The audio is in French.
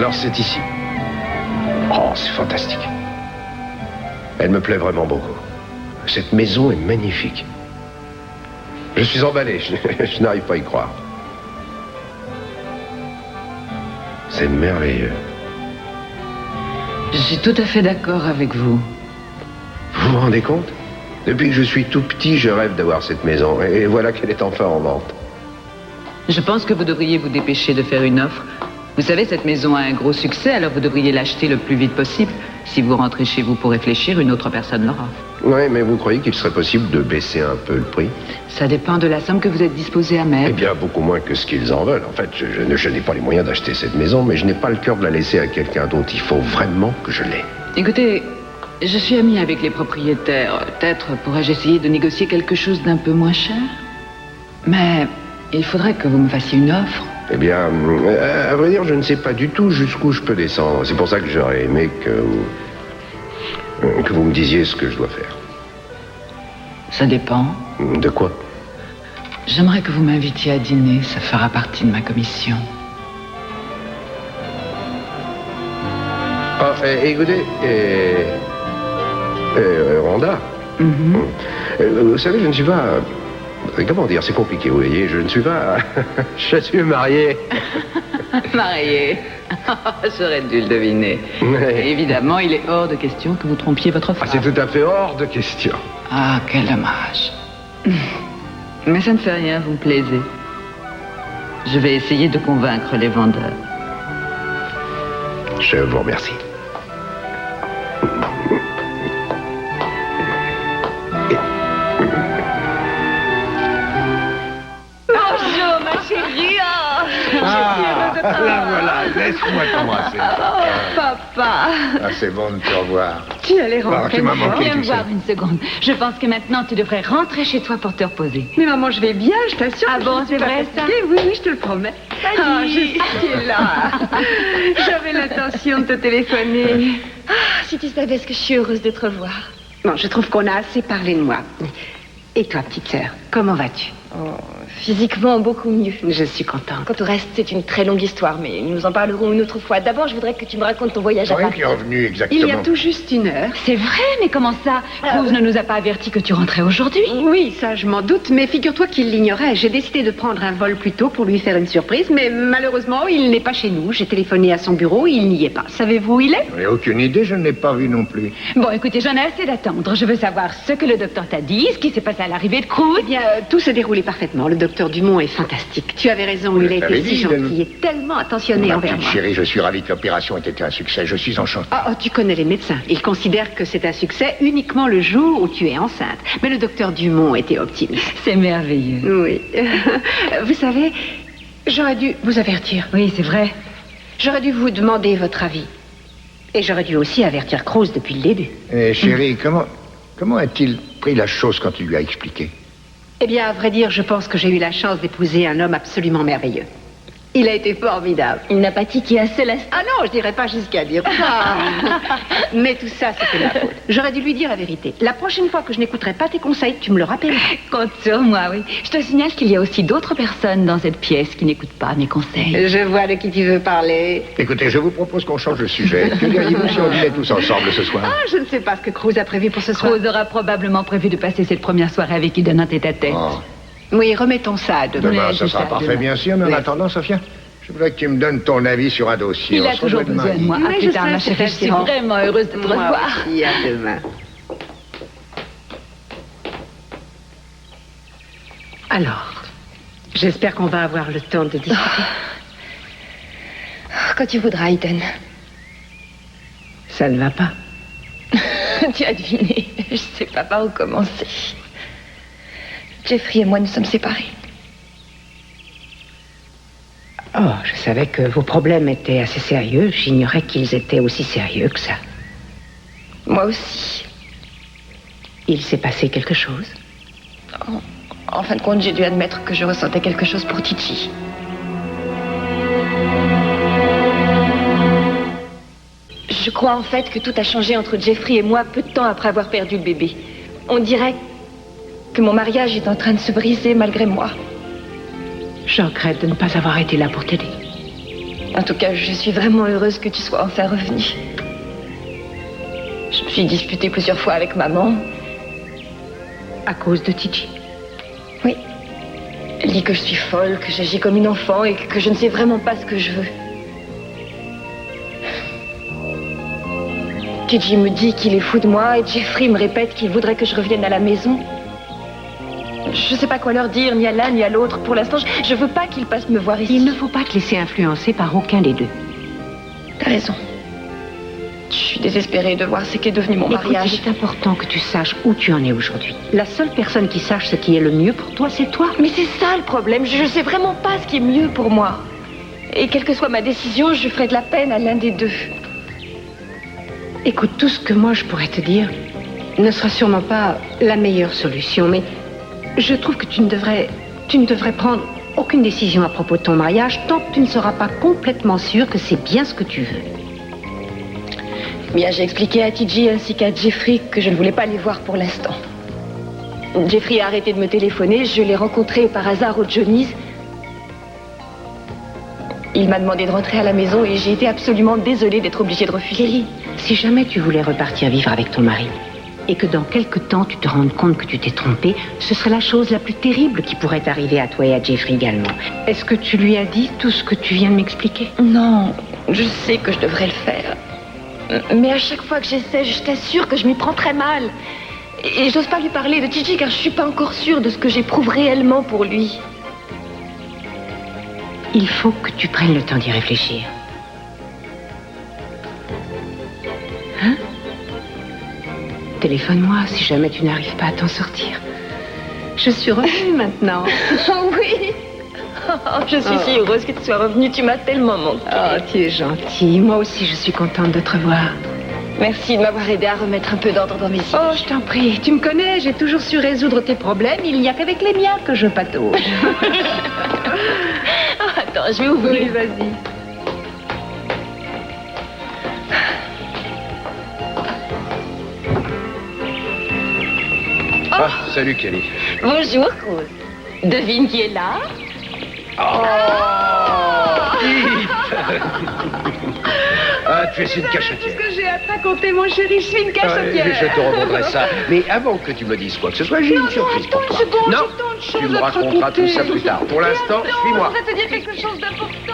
Alors c'est ici. Oh, c'est fantastique. Elle me plaît vraiment beaucoup. Cette maison est magnifique. Je suis emballé, je n'arrive pas à y croire. C'est merveilleux. Je suis tout à fait d'accord avec vous. Vous vous rendez compte? Depuis que je suis tout petit, je rêve d'avoir cette maison. Et voilà qu'elle est enfin en vente. Je pense que vous devriez vous dépêcher de faire une offre. Vous savez, cette maison a un gros succès, alors vous devriez l'acheter le plus vite possible. Si vous rentrez chez vous pour réfléchir, une autre personne l'aura. Oui, mais vous croyez qu'il serait possible de baisser un peu le prix? Ça dépend de la somme que vous êtes disposé à mettre. Eh bien, beaucoup moins que ce qu'ils en veulent. En fait, je n'ai pas les moyens d'acheter cette maison, mais je n'ai pas le cœur de la laisser à quelqu'un d'autre. Il faut vraiment que je l'aie. Écoutez, je suis amie avec les propriétaires. Peut-être pourrais-je essayer de négocier quelque chose d'un peu moins cher. Mais il faudrait que vous me fassiez une offre. Eh bien, à vrai dire, je ne sais pas du tout jusqu'où je peux descendre. C'est pour ça que j'aurais aimé que vous me disiez ce que je dois faire. Ça dépend. De quoi? J'aimerais que vous m'invitiez à dîner. Ça fera partie de ma commission. Ah, écoutez, Rhonda, vous savez, je ne suis pas... Comment dire, c'est compliqué, vous voyez, je ne suis pas... je suis marié. Marié. J'aurais dû le deviner. Ouais. Évidemment, il est hors de question que vous trompiez votre femme. Ah, c'est tout à fait hors de question. Ah, quel dommage. Mais ça ne fait rien, vous me plaisez. Je vais essayer de convaincre les vendeurs. Je vous remercie. Bonjour, ma chérie. La voilà, laisse-moi t'embrasser. Papa. Ah, c'est bon de te revoir. Tu allais rentrer. Tu m'as manqué, Viens tu me sais. voir une seconde. Je pense que maintenant, tu devrais rentrer chez toi pour te reposer. Mais maman, je vais bien, je t'assure. Ah bon, c'est vrai, ça? Oui, oui, je te le promets. Ah, je sais qui est là. J'avais l'intention de te téléphoner. Ah, si tu savais ce que je suis heureuse de te revoir. Bon, je trouve qu'on a assez parlé de moi. Et toi, petite sœur, comment vas-tu? Physiquement, beaucoup mieux. Je suis contente. Quant au reste, c'est une très longue histoire, mais nous en parlerons une autre fois. D'abord, je voudrais que tu me racontes ton voyage à Oui, Paris. qui est revenu exactement. Il y a tout juste 1 heure. C'est vrai, mais comment ça? Rose ne nous a pas averti que tu rentrais aujourd'hui. Oui, ça, je m'en doute, mais figure-toi qu'il l'ignorait. J'ai décidé de prendre un vol plus tôt pour lui faire une surprise, mais malheureusement, il n'est pas chez nous. J'ai téléphoné à son bureau, il n'y est pas. Savez-vous où il est? J'ai aucune idée, je ne l'ai pas vu non plus. Bon, écoutez, j'en ai assez d'attendre. Je veux savoir ce que le docteur t'a dit, ce qui s'est passé à l'arrivée de Cruz. Eh bien, tout s'est déroulé parfaitement. Le docteur Dumont est fantastique. Tu avais raison, il a été si gentil et tellement attentionné Ma envers petite moi. chérie, je suis ravi que l'opération ait été un succès. Je suis enchanté. Oh, tu connais les médecins. Ils considèrent que c'est un succès uniquement le jour où tu es enceinte. Mais le docteur Dumont était optimiste. C'est merveilleux. Oui. Vous savez, j'aurais dû vous avertir. Oui, c'est vrai. J'aurais dû vous demander votre avis. Et j'aurais dû aussi avertir Cruz depuis le début. Et chérie, comment a-t-il pris la chose quand tu lui as expliqué? Eh bien, à vrai dire, je pense que j'ai eu la chance d'épouser un homme absolument merveilleux. Il a été formidable. Il n'a pas tiqué un seul instant. Ah non, je dirais pas jusqu'à dire ça. Mais tout ça, c'était ma faute. J'aurais dû lui dire la vérité. La prochaine fois que je n'écouterai pas tes conseils, tu me le rappelleras. Compte sur moi, oui. Je te signale qu'il y a aussi d'autres personnes dans cette pièce qui n'écoutent pas mes conseils. Je vois de qui tu veux parler. Écoutez, je vous propose qu'on change de sujet. Que diriez-vous si on dînait tous ensemble ce soir? Ah, je ne sais pas ce que Cruz a prévu pour ce soir. Rose aura probablement prévu de passer cette première soirée avec Eden en tête-à-tête. Oh. Oui, remettons ça à demain. Demain, Oui, ça c'est sera ça, parfait, demain. bien sûr, mais en Oui. attendant, Sophia, je voudrais que tu me donnes ton avis sur un dossier. Il On a se toujours revoit demain. besoin de moi. À Oui, plus je tard, sais, ma c'est chérie. Je suis attirant. vraiment heureuse de te Moi revoir. aussi, à demain. Alors, j'espère qu'on va avoir le temps de discuter. Quand tu voudras, Eden. Ça ne va pas. Tu as deviné. Je sais pas par où commencer. Jeffrey et moi nous sommes séparés. Oh, je savais que vos problèmes étaient assez sérieux. J'ignorais qu'ils étaient aussi sérieux que ça. Moi aussi. Il s'est passé quelque chose? En fin de compte, j'ai dû admettre que je ressentais quelque chose pour Titi. Je crois en fait que tout a changé entre Jeffrey et moi peu de temps après avoir perdu le bébé. On dirait que mon mariage est en train de se briser malgré moi. Je regrette de ne pas avoir été là pour t'aider. En tout cas, je suis vraiment heureuse que tu sois enfin revenu. Je me suis disputée plusieurs fois avec maman. À cause de Tiji? Oui. Elle dit que je suis folle, que j'agis comme une enfant et que je ne sais vraiment pas ce que je veux. Tiji me dit qu'il est fou de moi et Jeffrey me répète qu'il voudrait que je revienne à la maison. Je ne sais pas quoi leur dire, ni à l'un ni à l'autre. Pour l'instant, je veux pas qu'ils passent me voir ici. Il ne faut pas te laisser influencer par aucun des deux. T'as raison. Je suis désespérée de voir ce qu'est devenu mon mariage. Écoute, c'est important que tu saches où tu en es aujourd'hui. La seule personne qui sache ce qui est le mieux pour toi, c'est toi. Mais c'est ça le problème. Je ne sais vraiment pas ce qui est mieux pour moi. Et quelle que soit ma décision, je ferai de la peine à l'un des deux. Écoute, tout ce que moi je pourrais te dire ne sera sûrement pas la meilleure solution, mais je trouve que tu ne devrais prendre aucune décision à propos de ton mariage tant que tu ne seras pas complètement sûr que c'est bien ce que tu veux. Bien, j'ai expliqué à Tiji ainsi qu'à Jeffrey que je ne voulais pas les voir pour l'instant. Jeffrey a arrêté de me téléphoner, je l'ai rencontré par hasard au Johnny's. Il m'a demandé de rentrer à la maison et j'ai été absolument désolée d'être obligée de refuser. Kelly, si jamais tu voulais repartir vivre avec ton mari et que dans quelque temps tu te rendes compte que tu t'es trompée, ce serait la chose la plus terrible qui pourrait arriver à toi et à Jeffrey également. Est-ce que tu lui as dit tout ce que tu viens de m'expliquer? Non, je sais que je devrais le faire. Mais à chaque fois que j'essaie, je t'assure que je m'y prends très mal. Et j'ose pas lui parler de Tiji car je suis pas encore sûre de ce que j'éprouve réellement pour lui. Il faut que tu prennes le temps d'y réfléchir. Hein? Téléphone-moi si jamais tu n'arrives pas à t'en sortir. Je suis revenue maintenant. Oh oui. Oh, je suis si heureuse que tu sois revenue. Tu m'as tellement manqué. Oh, tu es gentille. Moi aussi, je suis contente de te revoir. Merci de m'avoir aidé à remettre un peu d'ordre dans mes idées. Oh, je t'en prie. Tu me connais, j'ai toujours su résoudre tes problèmes. Il n'y a qu'avec les miens que je patauge. Oh, attends, je vais ouvrir. Oui, vas-y. Ah, salut Kelly. Bonjour, Rose. Devine qui est là? Oh, Pete. Ah, tu es une cachetière. Qu'est-ce que j'ai à te raconter, mon chéri? Je suis une Ouais, cachetière. je te remonterai ça. Mais avant que tu me dises quoi que ce soit, j'ai une surprise pour toi. Non, tu me raconteras tout ça plus tard. Pour l'instant, suis-moi. Je vais te dire quelque chose d'important.